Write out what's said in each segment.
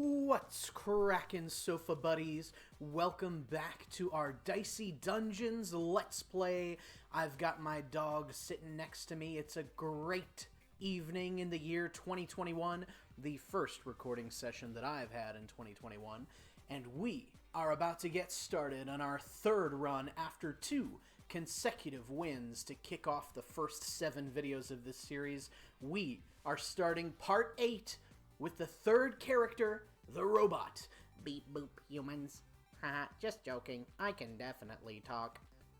What's crackin', sofa buddies? Welcome back to our Dicey Dungeons Let's Play. I've got my dog sitting next to me. It's a great evening in the year 2021, the first recording session that I've had in 2021, and we are about to get started on our third run after 2 consecutive wins to kick off the first 7 videos of this series. We are starting part 8 with the third character, the robot. Beep boop, humans. Haha, just joking. I can definitely talk.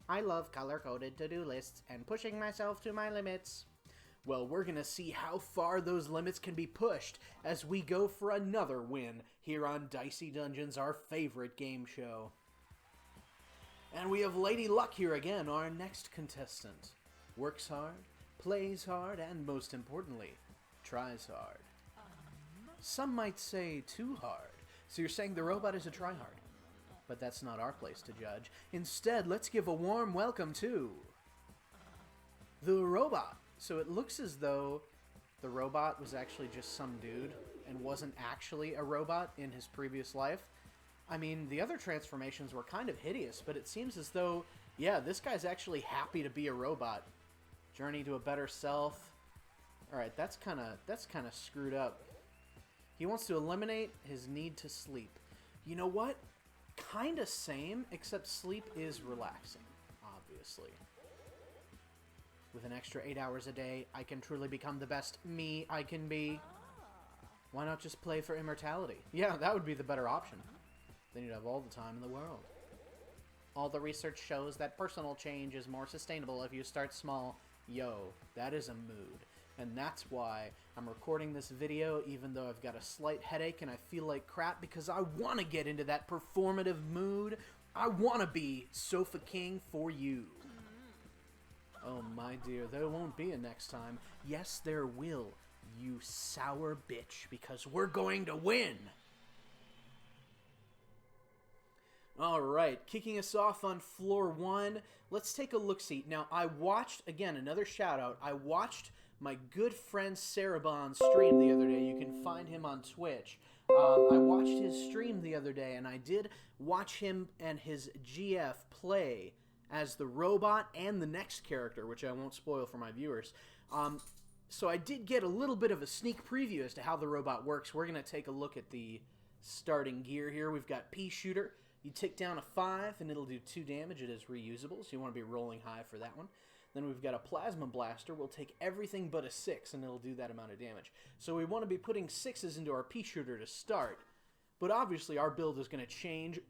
I love color-coded to-do lists and pushing myself to my limits. Well, we're gonna see how far those limits can be pushed as we go for another win here on Dicey Dungeons, our favorite game show. And we have Lady Luck here again, our next contestant. Works hard, plays hard, and most importantly, tries hard. Some might say too hard. So you're saying the robot is a tryhard. But that's not our place to judge. Instead, let's give a warm welcome to the robot. So it looks as though the robot was actually just some dude and wasn't actually a robot in his previous life. I mean, the other transformations were kind of hideous, but it seems as though, yeah, this guy's actually happy to be a robot. Journey to a better self. Alright, that's kind of screwed up. He wants to eliminate his need to sleep. You know what? Kinda same, except sleep is relaxing, obviously. With an extra 8 hours a day, I can truly become the best me I can be. Why not just play for immortality? Yeah, that would be the better option. Then you'd have all the time in the world. All the research shows that personal change is more sustainable if you start small. Yo, that is a mood. And that's why I'm recording this video even though I've got a slight headache and I feel like crap, because I want to get into that performative mood. I want to be Sofa King for you. Oh my dear, there won't be a next time. Yes, there will, you sour bitch, because we're going to win. Alright, kicking us off on floor 1, let's take a look-see. Now, I watched, again, another shout-out, I watched my good friend Sarabon stream the other day. You can find him on Twitch. I watched his stream the other day, and I did watch him and his GF play as the robot and the next character, which I won't spoil for my viewers. So I did get a little bit of a sneak preview as to how the robot works. We're going to take a look at the starting gear here. We've got Pea Shooter. You tick down a 5, and it'll do 2 damage. It is reusable, so you want to be rolling high for that one. Then we've got a Plasma Blaster. We'll take everything but a 6, and it'll do that amount of damage. So we want to be putting 6s into our Pea Shooter to start. But obviously, our build is going to change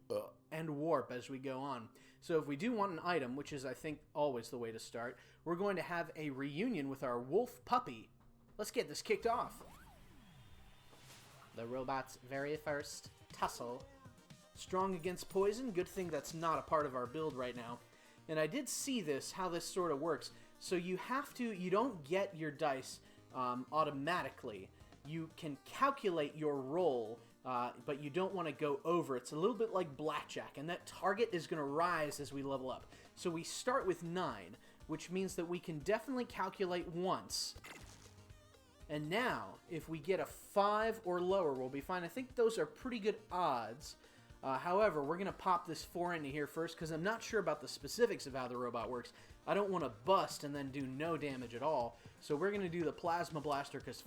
and warp as we go on. So if we do want an item, which is, I think, always the way to start, we're going to have a reunion with our wolf puppy. Let's get this kicked off. The robot's very first tussle. Strong against poison. Good thing that's not a part of our build right now. And I did see this, how this sort of works. So you don't get your dice automatically. You can calculate your roll, but you don't want to go over. It's a little bit like blackjack, and that target is going to rise as we level up. So we start with 9, which means that we can definitely calculate once. And now, if we get a 5 or lower, we'll be fine. I think those are pretty good odds. However, we're going to pop this 4 into here first because I'm not sure about the specifics of how the robot works. I don't want to bust and then do no damage at all. So we're going to do the Plasma Blaster because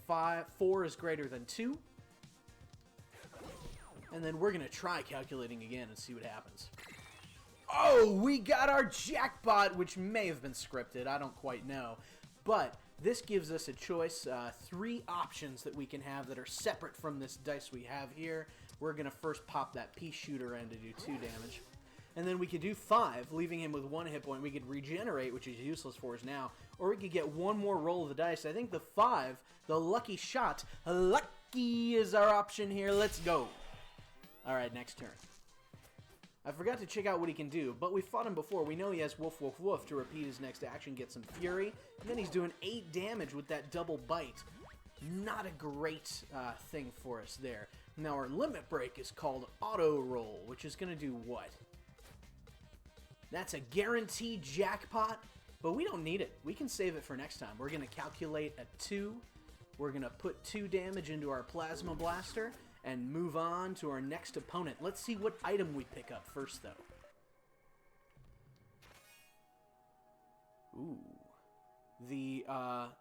4 is greater than 2. And then we're going to try calculating again and see what happens. Oh, we got our jackpot, which may have been scripted. I don't quite know. But this gives us a choice, 3 options that we can have that are separate from this dice we have here. We're going to first pop that Pea Shooter in to do 2 damage. And then we could do 5, leaving him with 1 hit point. We could regenerate, which is useless for us now. Or we could get 1 more roll of the dice. I think the 5, the lucky shot, lucky is our option here. Let's go. Alright, next turn. I forgot to check out what he can do, but we fought him before. We know he has woof woof woof to repeat his next action, get some fury. And then he's doing 8 damage with that double bite. Not a great thing for us there. Now our limit break is called auto roll, which is going to do what? That's a guaranteed jackpot, but we don't need it. We can save it for next time. We're going to calculate a 2. We're going to put 2 damage into our Plasma Blaster, and move on to our next opponent. Let's see what item we pick up first, though. Ooh. The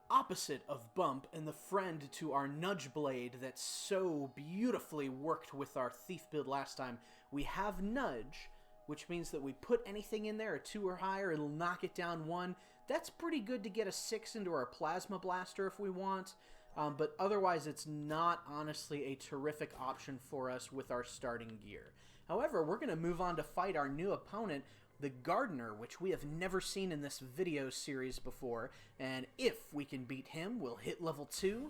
opposite of Bump and the friend to our Nudge Blade that so beautifully worked with our Thief build last time. We have Nudge, which means that we put anything in there, a 2 or higher, it'll knock it down 1. That's pretty good to get a 6 into our Plasma Blaster if we want, but otherwise it's not honestly a terrific option for us with our starting gear. However, we're going to move on to fight our new opponent, the Gardener, which we have never seen in this video series before, and if we can beat him, we'll hit level 2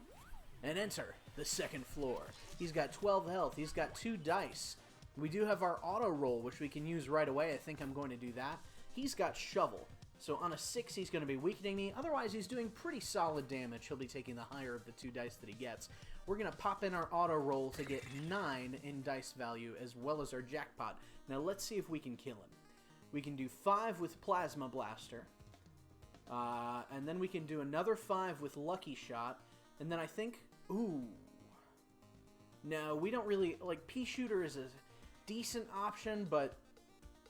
and enter the second floor. He's got 12 health, he's got 2 dice. We do have our auto roll, which we can use right away. I think I'm going to do that. He's got Shovel, so on a 6 he's going to be weakening me. Otherwise he's doing pretty solid damage. He'll be taking the higher of the 2 dice that he gets. We're going to pop in our auto roll to get 9 in dice value as well as our jackpot. Now let's see if we can kill him. We can do 5 with Plasma Blaster, and then we can do another 5 with Lucky Shot, and then I think, ooh, no, we don't really, like, Pea Shooter is a decent option, but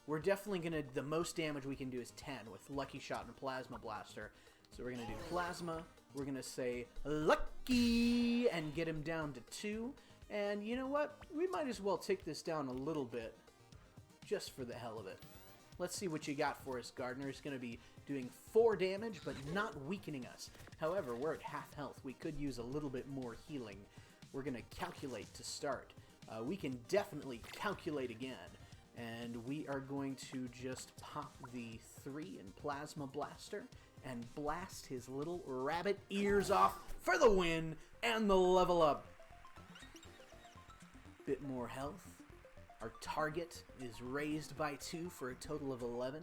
we're definitely going to, the most damage we can do is 10 with Lucky Shot and Plasma Blaster. So we're going to do Plasma, we're going to say Lucky, and get him down to 2, and you know what, we might as well take this down a little bit, just for the hell of it. Let's see what you got for us, Gardener. He's going to be doing 4 damage, but not weakening us. However, we're at half health. We could use a little bit more healing. We're going to calculate to start. We can definitely calculate again. And we are going to just pop the 3 in Plasma Blaster and blast his little rabbit ears off for the win and the level up. Bit more health. Our target is raised by 2 for a total of 11.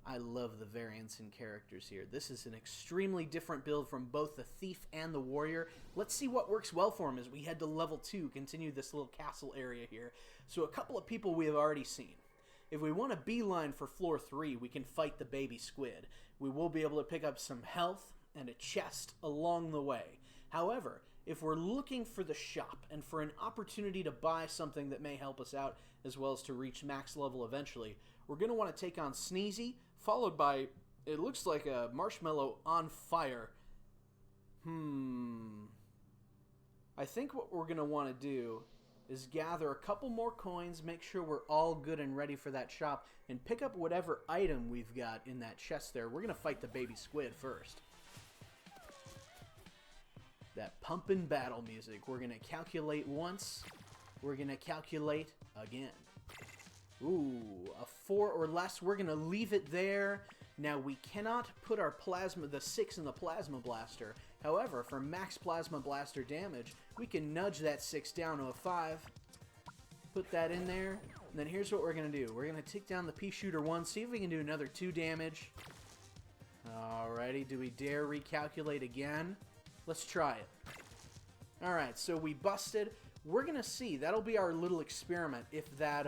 I love the variance in characters here. This is an extremely different build from both the Thief and the Warrior. Let's see what works well for him as we head to level 2, continue this little castle area here. So a couple of people we have already seen. If we want a beeline for floor 3, we can fight the baby squid. We will be able to pick up some health and a chest along the way. However, if we're looking for the shop and for an opportunity to buy something that may help us out as well as to reach max level eventually, we're going to want to take on Sneezy, followed by, it looks like a Marshmallow on Fire. I think what we're going to want to do is gather a couple more coins, make sure we're all good and ready for that shop, and pick up whatever item we've got in that chest there. We're going to fight the baby squid first. That pumpin' battle music. We're going to calculate once. We're going to calculate again. Ooh, a 4 or less. We're going to leave it there. Now, we cannot put our plasma, the 6 in the Plasma Blaster. However, for max Plasma Blaster damage, we can nudge that 6 down to a 5. Put that in there. And then here's what we're going to do. We're going to take down the Pea Shooter 1, see if we can do another 2 damage. Alrighty, do we dare recalculate again? Let's try it. Alright, so we busted. We're going to see. That'll be our little experiment if that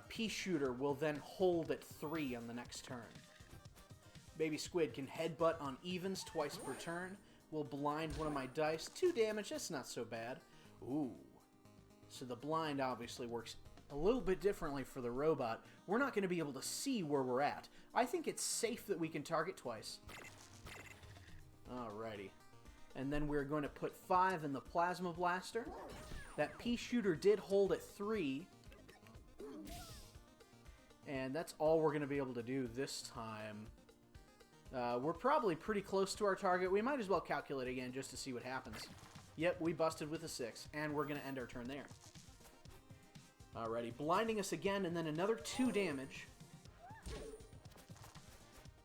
Pea Shooter will then hold at 3 on the next turn. Baby Squid can headbutt on evens twice per turn. We'll blind one of my dice. 2 damage, that's not so bad. Ooh. So the blind obviously works a little bit differently for the robot. We're not going to be able to see where we're at. I think it's safe that we can target twice. Alrighty. And then we're going to put 5 in the Plasma Blaster. That Pea Shooter did hold at 3. And that's all we're going to be able to do this time. We're probably pretty close to our target. We might as well calculate again just to see what happens. Yep, we busted with a 6. And we're going to end our turn there. Alrighty, blinding us again and then another 2 damage.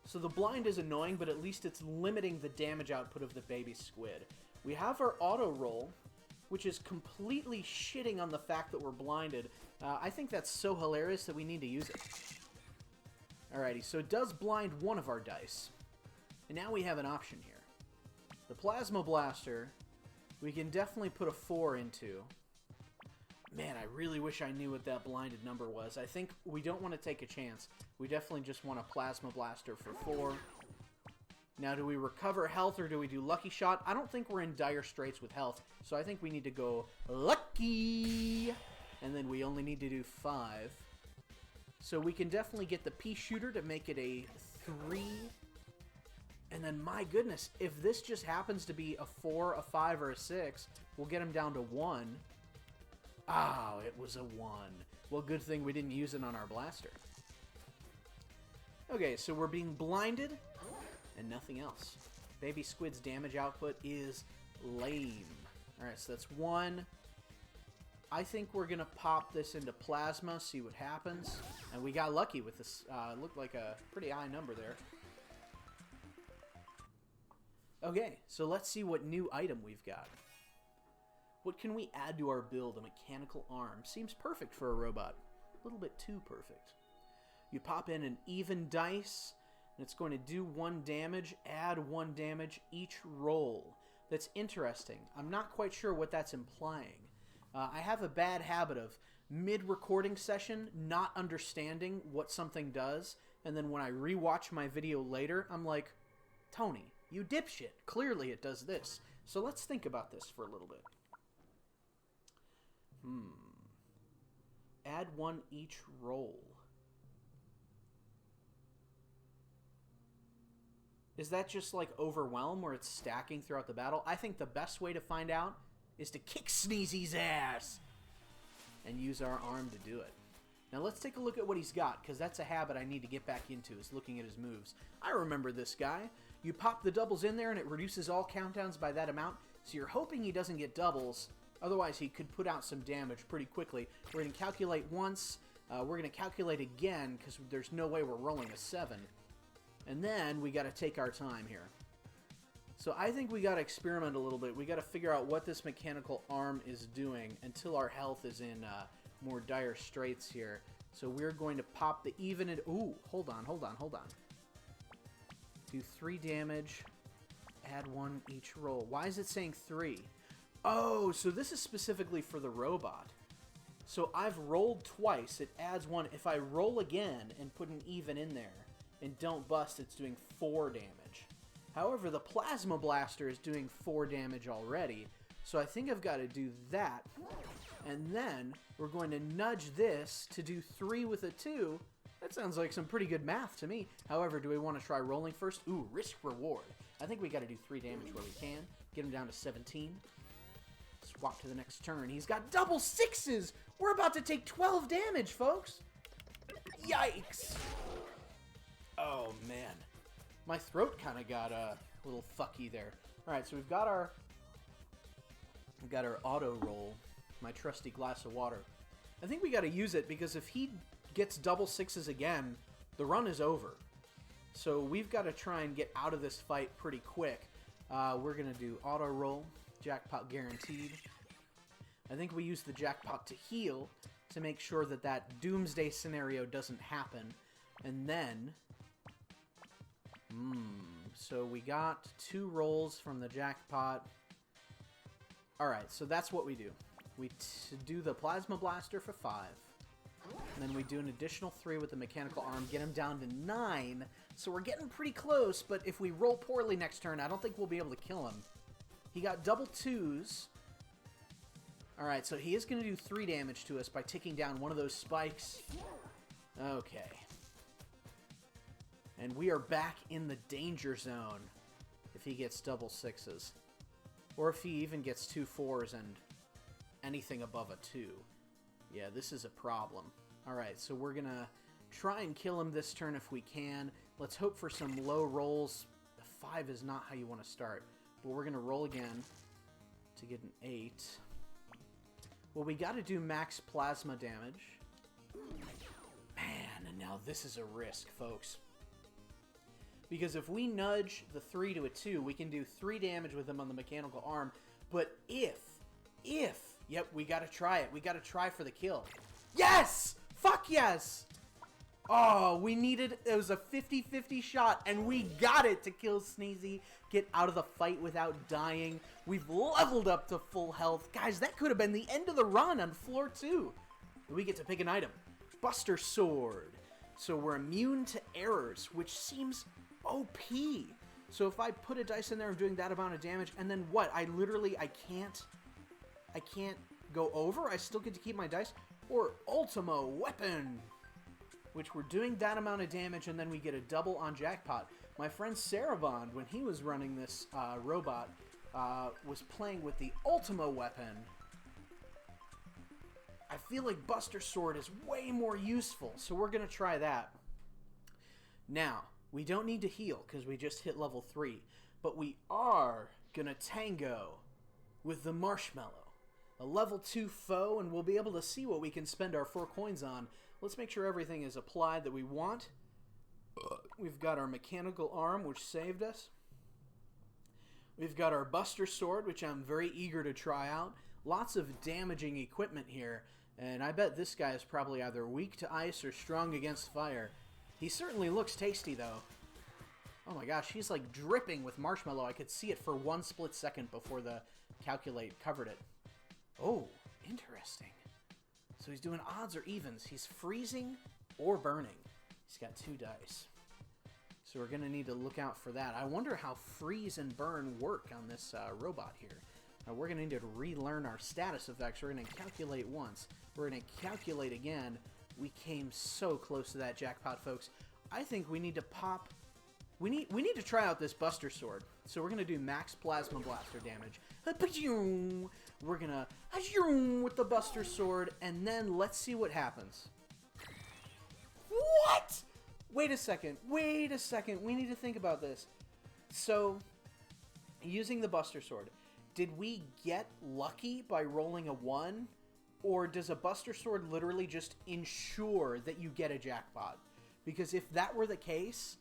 So the blind is annoying, but at least it's limiting the damage output of the baby squid. We have our auto roll, which is completely shitting on the fact that we're blinded. I think that's so hilarious that we need to use it. Alrighty, so it does blind one of our dice. And now we have an option here. The Plasma Blaster, we can definitely put a 4 into. Man, I really wish I knew what that blinded number was. I think we don't want to take a chance. We definitely just want a Plasma Blaster for 4. Now, do we recover health or do we do Lucky Shot? I don't think we're in dire straits with health, so I think we need to go Lucky! And then we only need to do 5. So we can definitely get the pea shooter to make it a 3. And then, my goodness, if this just happens to be a 4, a 5, or a 6, we'll get him down to 1. Oh, it was a 1. Well, good thing we didn't use it on our blaster. Okay, so we're being blinded, and nothing else. Baby Squid's damage output is lame. Alright, so that's 1. I think we're going to pop this into Plasma, see what happens. And we got lucky with this. Looked like a pretty high number there. Okay, so let's see what new item we've got. What can we add to our build? A mechanical arm. Seems perfect for a robot. A little bit too perfect. You pop in an even dice, and it's going to do 1 damage, add 1 damage each roll. That's interesting. I'm not quite sure what that's implying. I have a bad habit of mid-recording session not understanding what something does, and then when I rewatch my video later, I'm like, Tony, you dipshit. Clearly it does this. So let's think about this for a little bit. Add 1 each roll. Is that just like Overwhelm where it's stacking throughout the battle? I think the best way to find out is to kick Sneezy's ass and use our arm to do it. Now let's take a look at what he's got, because that's a habit I need to get back into, is looking at his moves. I remember this guy. You pop the doubles in there and it reduces all countdowns by that amount, so you're hoping he doesn't get doubles. Otherwise, he could put out some damage pretty quickly. We're going to calculate once. We're going to calculate again, because there's no way we're rolling a 7. And then we got to take our time here. So I think we got to experiment a little bit. We got to figure out what this mechanical arm is doing until our health is in more dire straits here. So we're going to pop the even... Ooh, hold on. Do 3 damage. Add 1 each roll. Why is it saying 3? Oh, so this is specifically for the robot. So I've rolled twice. It adds 1. If I roll again and put an even in there and don't bust, it's doing 4 damage. However, the Plasma Blaster is doing 4 damage already. So I think I've got to do that. And then we're going to nudge this to do 3 with a 2. That sounds like some pretty good math to me. However, do we want to try rolling first? Ooh, risk reward. I think we got to do 3 damage where we can. Get him down to 17. Swap to the next turn. He's got double 6s! We're about to take 12 damage, folks! Yikes! Oh, man. My throat kind of got a little fucky there. Alright, so we've got our auto roll. My trusty glass of water. I think we got to use it, because if he gets double 6s again, the run is over. So we've got to try and get out of this fight pretty quick. We're going to do auto roll. Jackpot guaranteed. I think we use the jackpot to heal to make sure that that doomsday scenario doesn't happen. And then... so we got 2 rolls from the jackpot. Alright, so that's what we do. We do the Plasma Blaster for 5. And then we do an additional 3 with the mechanical arm, get him down to 9. So we're getting pretty close, but if we roll poorly next turn, I don't think we'll be able to kill him. He got double 2s. Alright, so he is going to do 3 damage to us by taking down one of those spikes. Okay. And we are back in the danger zone if he gets double 6s. Or if he even gets 2 4s and anything above a 2. Yeah, this is a problem. Alright, so we're going to try and kill him this turn if we can. Let's hope for some low rolls. A 5 is not how you want to start. But we're going to roll again to get an 8. Well, we got to do max plasma damage. Man, and now this is a risk, folks. Because if we nudge the 3 to a 2, we can do 3 damage with him on the mechanical arm. But if, yep, we got to try it. We got to try for the kill. Yes! Fuck yes! Oh, we needed, it was a 50-50 shot, and we got it to kill Sneezy, get out of the fight without dying. We've leveled up to full health. Guys, that could have been the end of the run on floor 2. We get to pick an item. Buster Sword. So we're immune to errors, which seems OP. So if I put a dice in there of doing that amount of damage, and then what? I can't go over? I still get to keep my dice? Or Ultimo Weapon, which we're doing that amount of damage, and then we get a double on Jackpot. My friend Sarabond, when he was running this robot, was playing with the Ultimo Weapon. I feel like Buster Sword is way more useful, so we're going to try that. Now, we don't need to heal, because we just hit level 3, but we are going to tango with the Marshmallow, a level 2 foe, and we'll be able to see what we can spend our 4 coins on. Let's make sure everything is applied that we want. We've got our mechanical arm, which saved us. We've got our Buster Sword, which I'm very eager to try out. Lots of damaging equipment here, and I bet this guy is probably either weak to ice or strong against fire. He certainly looks tasty, though. Oh my gosh, he's like dripping with marshmallow. I could see it for 1 split second before the calculate covered it. Oh, interesting. So he's doing odds or evens. He's freezing or burning. He's got 2 dice. So we're going to need to look out for that. I wonder how freeze and burn work on this robot here. We're going to need to relearn our status effects. We're going to calculate once. We're going to calculate again. We came so close to that jackpot, folks. I think we need to pop... We need to try out this Buster Sword. So we're going to do max Plasma Blaster damage. We're going to with the Buster Sword, and then let's see what happens. What? Wait a second. Wait a second. We need to think about this. So, using the Buster Sword, did we get lucky by rolling a 1? Or does a Buster Sword literally just ensure that you get a jackpot? Because if that were the case,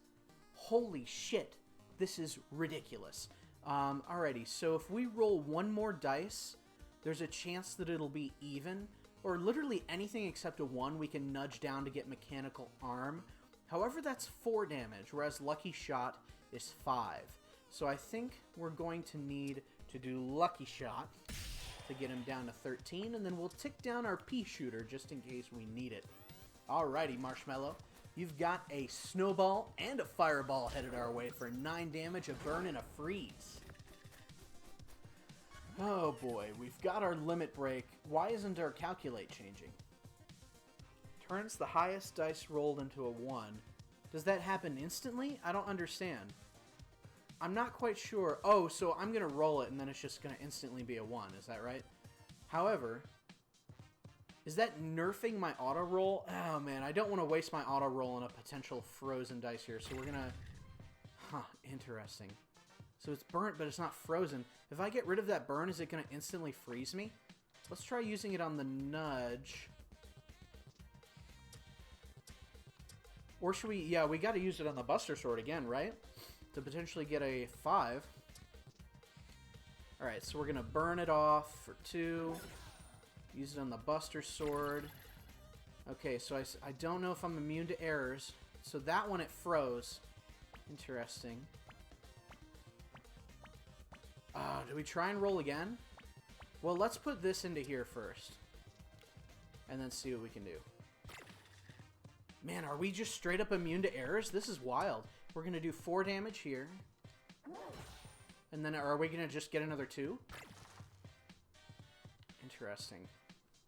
holy shit, this is ridiculous. Alrighty, so if we roll 1 more dice, there's a chance that it'll be even. Or literally anything except a 1 we can nudge down to get Mechanical Arm. However, that's 4 damage, whereas Lucky Shot is 5. So I think we're going to need to do Lucky Shot to get him down to 13, and then we'll tick down our pea shooter just in case we need it. Alrighty, Marshmallow. You've got a snowball and a fireball headed our way for 9 damage, a burn, and a freeze. Oh boy, we've got our limit break. Why isn't our calculate changing? Turns the highest dice rolled into a 1. Does that happen instantly? I don't understand. I'm not quite sure. Oh, so I'm going to roll it and then it's just going to instantly be a 1. Is that right? However, is that nerfing my auto roll? Oh man, I don't want to waste my auto roll on a potential frozen dice here. So we're going to... Huh, interesting. So it's burnt, but it's not frozen. If I get rid of that burn, is it going to instantly freeze me? Let's try using it on the nudge. Or should we... Yeah, we got to use it on the Buster Sword again, right? To potentially get a 5. Alright, so we're going to burn it off for 2. Use it on the Buster Sword. Okay, so I don't know if I'm immune to errors. So that one, it froze. Interesting. Do we try and roll again? Well, let's put this into here first. And then see what we can do. Man, are we just straight up immune to errors? This is wild. We're going to do 4 damage here. And then are we going to just get another 2? Interesting.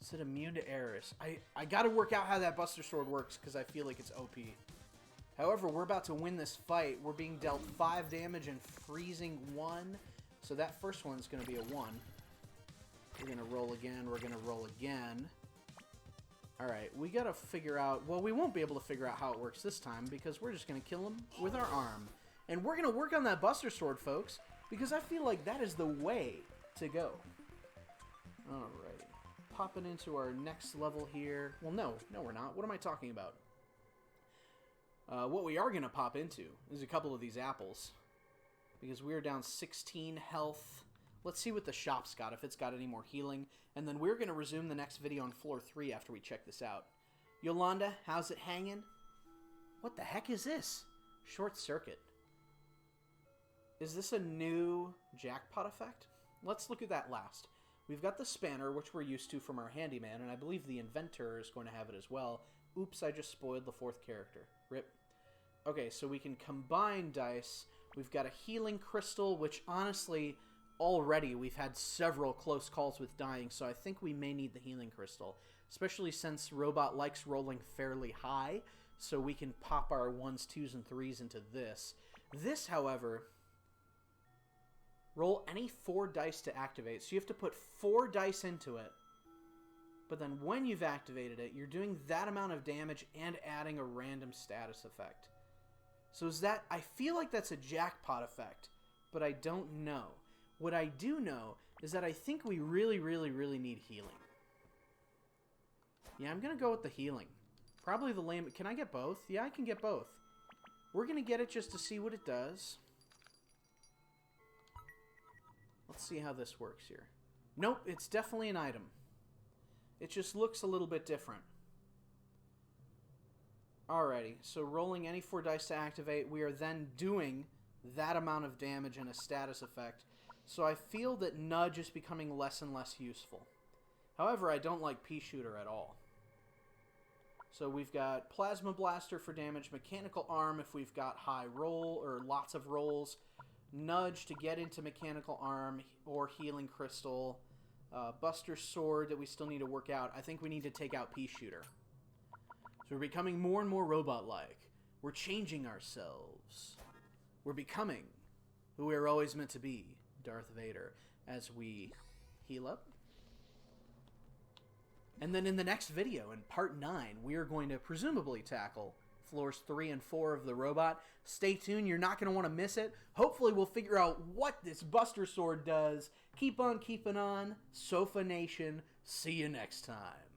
Is it immune to errors? I got to work out how that Buster Sword works because I feel like it's OP. However, we're about to win this fight. We're being dealt 5 damage and freezing 1. So that first one's going to be a 1. We're going to roll again. We're going to roll again. Alright, we gotta figure out... Well, we won't be able to figure out how it works this time because we're just gonna kill him with our arm. And we're gonna work on that Buster Sword, folks, because I feel like that is the way to go. Alright. Popping into our next level here. Well, no, we're not. What am I talking about? What we are gonna pop into is a couple of these apples. Because we're down 16 health. Let's see what the shop's got, if it's got any more healing. And then we're going to resume the next video on floor 3 after we check this out. Yolanda, how's it hanging? What the heck is this? Short circuit. Is this a new jackpot effect? Let's look at that last. We've got the spanner, which we're used to from our handyman, and I believe the inventor is going to have it as well. Oops, I just spoiled the 4th character. Rip. Okay, so we can combine dice. We've got a healing crystal, which honestly, already we've had several close calls with dying, so I think we may need the healing crystal. Especially since Robot likes rolling fairly high, so we can pop our 1s, 2s, and 3s into this. This, however, roll any 4 dice to activate. So you have to put 4 dice into it. But then when you've activated it, you're doing that amount of damage and adding a random status effect. So is that... I feel like that's a jackpot effect, but I don't know. What I do know is that I think we really, really, really need healing. Yeah, I'm going to go with the healing. Probably the lame... Can I get both? Yeah, I can get both. We're going to get it just to see what it does. Let's see how this works here. Nope, it's definitely an item. It just looks a little bit different. Alrighty, so rolling any 4 dice to activate, we are then doing that amount of damage and a status effect. So I feel that Nudge is becoming less and less useful. However, I don't like Pea Shooter at all. So we've got Plasma Blaster for damage, Mechanical Arm if we've got high roll or lots of rolls, Nudge to get into Mechanical Arm or Healing Crystal, Buster Sword that we still need to work out. I think we need to take out Pea Shooter. So we're becoming more and more robot-like. We're changing ourselves. We're becoming who we were always meant to be, Darth Vader, as we heal up. And then in the next video, in part 9, we are going to presumably tackle floors 3 and 4 of the robot. Stay tuned, you're not going to want to miss it. Hopefully we'll figure out what this Buster Sword does. Keep on keeping on. Sofa Nation, see you next time.